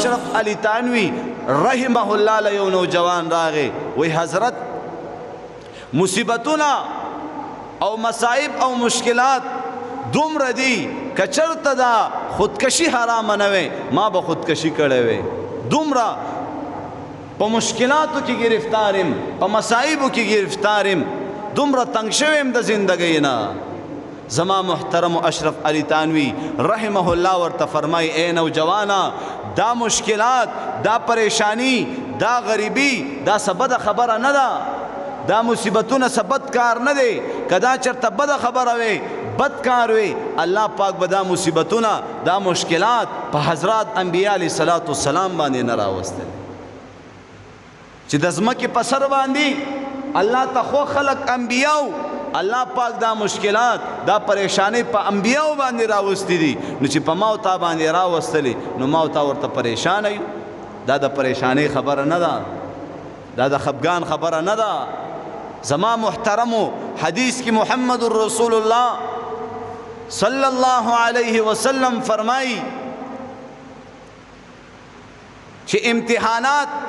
اشرف علی تانوی رحمه الله له یو نوجوان راغی وی حضرت مصیبتونه او مصائب او مشکلات دومره دي که چرته دا خودکشي حرامه نه وی ما به خودکشي کړی وی دومره په مشکلاتو کې گرفتارم په مصائبو کې گرفتارم دومره تنگ شویم د زندګۍ نه زما محترم اشرف علی تانوی رحمه الله ورته فرمای اے نوجوانا دا مشکلات دا پریشانی دا غریبی دا سبد خبره نه ده دا مصیبتونه سبد کار نه دی کدا چرته بد خبره وي بد کار وي الله پاک به دا مصیبتونه دا مشکلات په حضرات انبیاء علیه الصلاۃ والسلام باندې نه راوستل چې د ځمکې په سر باندې الله ته خو خلق انبیاء الله پاک دا مشکلات دا پریشانی په انبیاء باندې راوستي دي نو چې په ما او تا باندې راوستلې نو ما او تا ورته پریشان یو دا د پریشانی خبره نه ده دا د خفګان خبره نه ده زما محترمو حدیث کی محمد رسول اللہ صلی اللہ علیہ وسلم فرمائی کہ امتحانات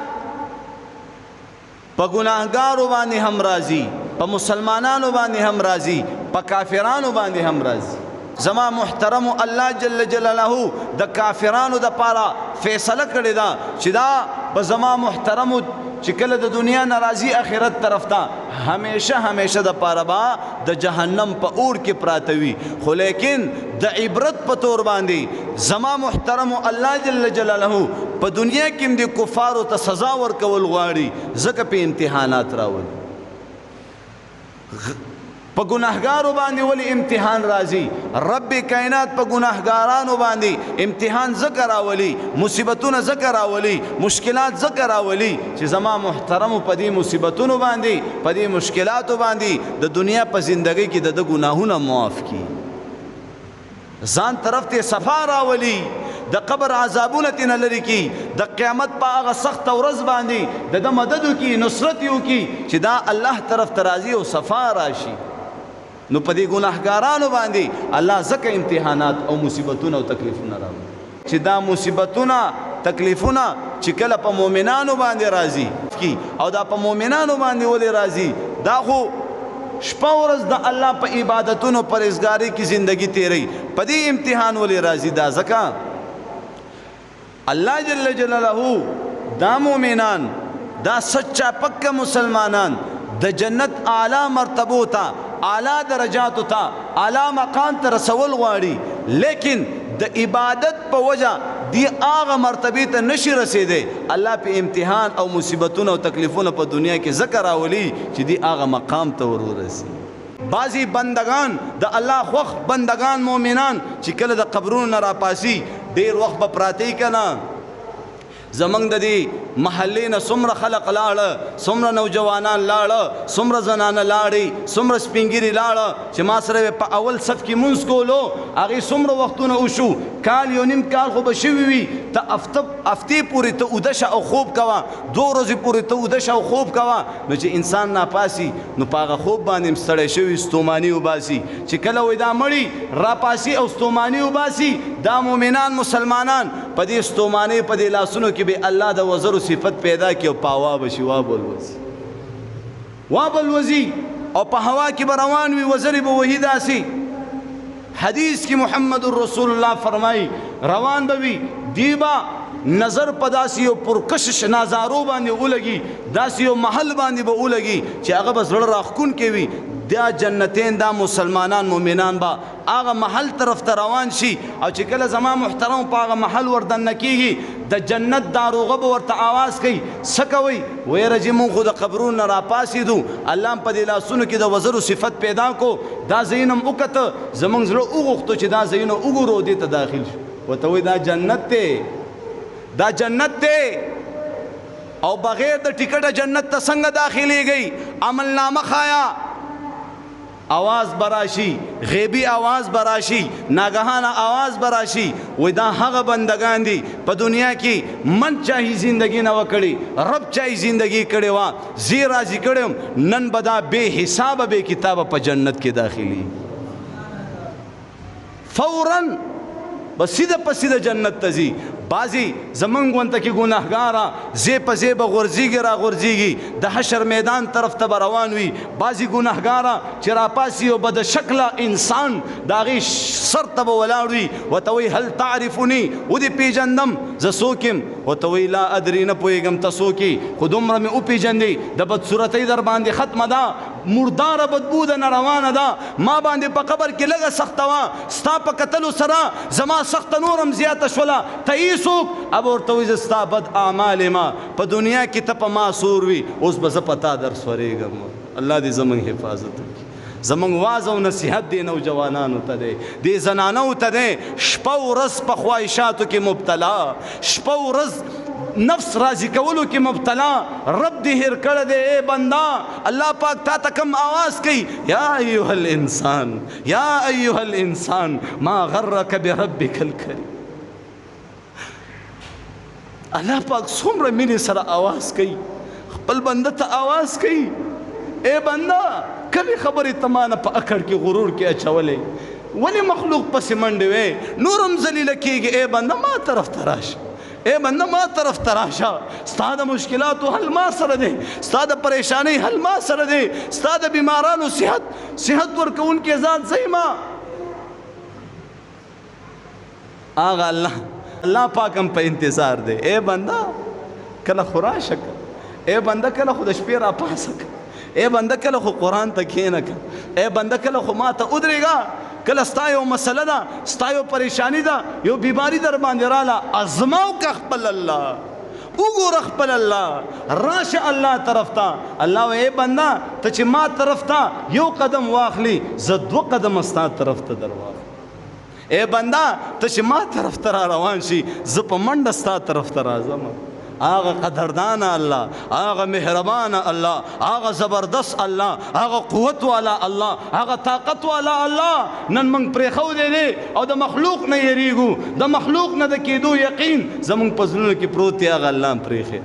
پا گناہگارو باندې هم راضی پا مسلمانانو باندې هم راضی پا کافرانو باندې هم راضی زما محترم الله جل جلاله د کافرانو د پاره فیصله کړی دا چې دا په زما محترم چې کله د دنیا ناراضي اخرت طرف ته همیشه د پاره با د جهنم په اور کې پراته وي خو لیکن د عبرت په تور باندې زما محترم الله جل جلاله په دنیا کې د کفارو ته سزا ورکول غواړي ځکه په امتحانات راولي په ګناهګارو باندې ولی امتحان راځي رب کائنات په ګناهګارانو باندې امتحان ذکر راولي مصیبتونه ذکر راولي مشکلات ذکر راولي چې زما محترم په دې مصیبتونو باندې په دې مشکلاتو باندې د دنیا په زندګۍ کې د ګناهونو معاف کړي ځان طرف ته صفا راولي د قبر عذابونه تنه لري کی د قیامت په هغه سخت ورځ باندې د مدد کی نصرت یو کی چې دا الله طرف ترازی او صفا راشي نو په دې ګناهګارانو باندې الله زکه امتحانات او مصیبتونه او تکلیفونه راوړي چې دا مصیبتونه تکلیفونه چې کله په مؤمنانو باندې راځي کی او دا په مؤمنانو باندې ولې راځي دا خو شپه ورځ د الله په عبادتونو پرهیزګاری کی زندگی تیری په دې امتحان ولې راځي دا زکه اللہ جل جلالہ دا مومنان دا سچا پکا مسلمانان دا جنت اعلی مرتبو تا اعلی درجاتو تا اعلی مقام تا رسول غواړي لیکن دا عبادت پا وجہ دی آغا مرتبی تا نشی رسیدے اللہ پہ امتحان او مصیبتون او تکلیفون پا دنیا کی ذکر آولی چی دی آغا مقام تا ورو رسی بعضی بندگان دا اللہ خوخ بندگان مومنان چی کل دا قبرون نرا پاسی دیر وقت با پراتی کنا زمانگ دا دی محلی نا سمر خلق لاړه سمر نوجوانان لاړه سمر زنان لاړی سمر سپینگیری لاړه چې ما سره په اول صف کې منځ کولو هغه سمر وختونه وشو کال یو نیم کال خو به شوي وي ته هفتې پورې ته اوده او خوب کوه 2 ورځې پورې ته اوده او خوب کوه نو چې انسان ناپاسي نو په هغه خوب باندې ستړی شوي ستوماني وباسي چې کله وای دا مړی راپاسي او ستوماني وباسي دا مؤمنان مسلمانان په دې ستوماني په دې لاسونو کې به الله د وزر صفت پیدا کی او پاوا بشي وابل وزي او په هوا کې روان وي وزر به وحیدا سي حدیث کی محمد رسول الله فرمای روان بوي دیبا نظر پداسی او پرکشش نظارو باندې ولګي داسی او محل باندې به ولګي چې هغه بس لړ راخون کوي دا جنتین دا مسلمانان مومنان با آغا محل طرف تا روان شي او چې کله زما محترم پا آغا محل وردن نکیگی دا جنت داروغه با ورطا آواز کئی سکوی ویرجی من خود قبرون را پاسی دو اللہ پا دیلا سنو کی دا وزر و صفت پیدا کو دا زینم اکت زمان زلو اگوختو چی دا زینو اگو رو دیتا داخل شو و توی دا جنت تے دا جنت تے او بغیر دا ٹکٹ جنت تا سنگ داخلی گئی عمل نامہ خایا آواز براشی غیبی آواز براشی ناگہانا آواز براشی وی دا حق بندگان دی پا دنیا کی من چاہی زندگی نو کڑی رب چاہی زندگی کڑی وا زیر رازی کڑیم نن بدا بے حساب بے کتاب پا جنت کی داخلی فوراً په سیده جنت ته ځي. بعضې زمونږ غونته کې ګناهګاره زی په زی به غورځېږي را غورځېږي د حشر میدان طرف ته به روان وي. بعضې ګناهګاره چې راپاسي یو بد شکله انسان د هغې سر ته به ولاړ وي، ورته وایي هل تعرفوني، ودې پېژندم زه څوک یم؟ ورته وایي لا ادري، نه پوهېږم ته څوک یې، خو دومره مې وپېژندې د بدصورتۍ در باندې ختمه ده، مرداره بدبو ده نه روانه ده، ما باندې په قبر کې لږه سخته وه، ستا په کتلو سره زما سخته نورم زیاته شوله، ته یې څوک؟ اب ورته وایي زه ستا بد اعمال یم، په دنیا کې ته په ما سور وي، اوس به زه په تا در سورېږم. الله دې زموږ حفاظت وکړي. زمونږ واز او نصیحت دی نوجوانانو ته دی، دې زنانو ته دی، شپه ورځ په خواهشاتو کې مبتلا، شپه ورځ نفس راضي کولو کې مبتلا. رب دې هېر کړی دی ای بنده. الله پاک تا ته کم آواز کوي، یا ایها الانسان، یا ایها الانسان ما غرک بربک الکریم. الله پاک څومره مینې سره آواز کوي، خپل بنده ته آواز کوي، اے بنده کمې خبرې ته ما نه په اکړ کې غرور کې اچولې، ولې مخلوق پسې منډې وې، نورم ذلیله کېږي. اے بنده ما طرف ته راشه، اے بنده ما طرف ته راشه، ستا د مشکلاتو حل ما سره دی، ستا د پریشانۍ حل ما سره دی، ستا د بیمارانو صحت ورکوونکی ذات زه یم. هغه الله پاک هم په انتظار دی. اے بنده کله خو راشه که، اے بنده کله خو د شپې را پاسه که، اے بنده کله خو قرآن ته کښېنه که، اے بنده کله خو ما ته ودرېږه، کله ستا یو مسله ده، ستا یو پریشانی ده، یو بیماری در باندې راله، ازماو که خپل الله، وګوره خپل الله، راشه الله طرف ته. الله وایي ای بنده ته چې ما طرف ته یو قدم واخلي، زه 2 قدمه ستا طرف ته در واخلم. اے بنده ته چې ما طرف ته را روان شي، زه په منډه ستا طرف ته راځم. آغا قدردان الله، آغا مهربان الله، آغا زبردست الله، آغا قوت والا الله، آغا طاقت والا الله. نن منگ پریخو دے دے او دا مخلوق نه یریگو، دا مخلوق نه دا کېدو یقین زمونږ په زړونو کې پروت دی. آغا الله پریخه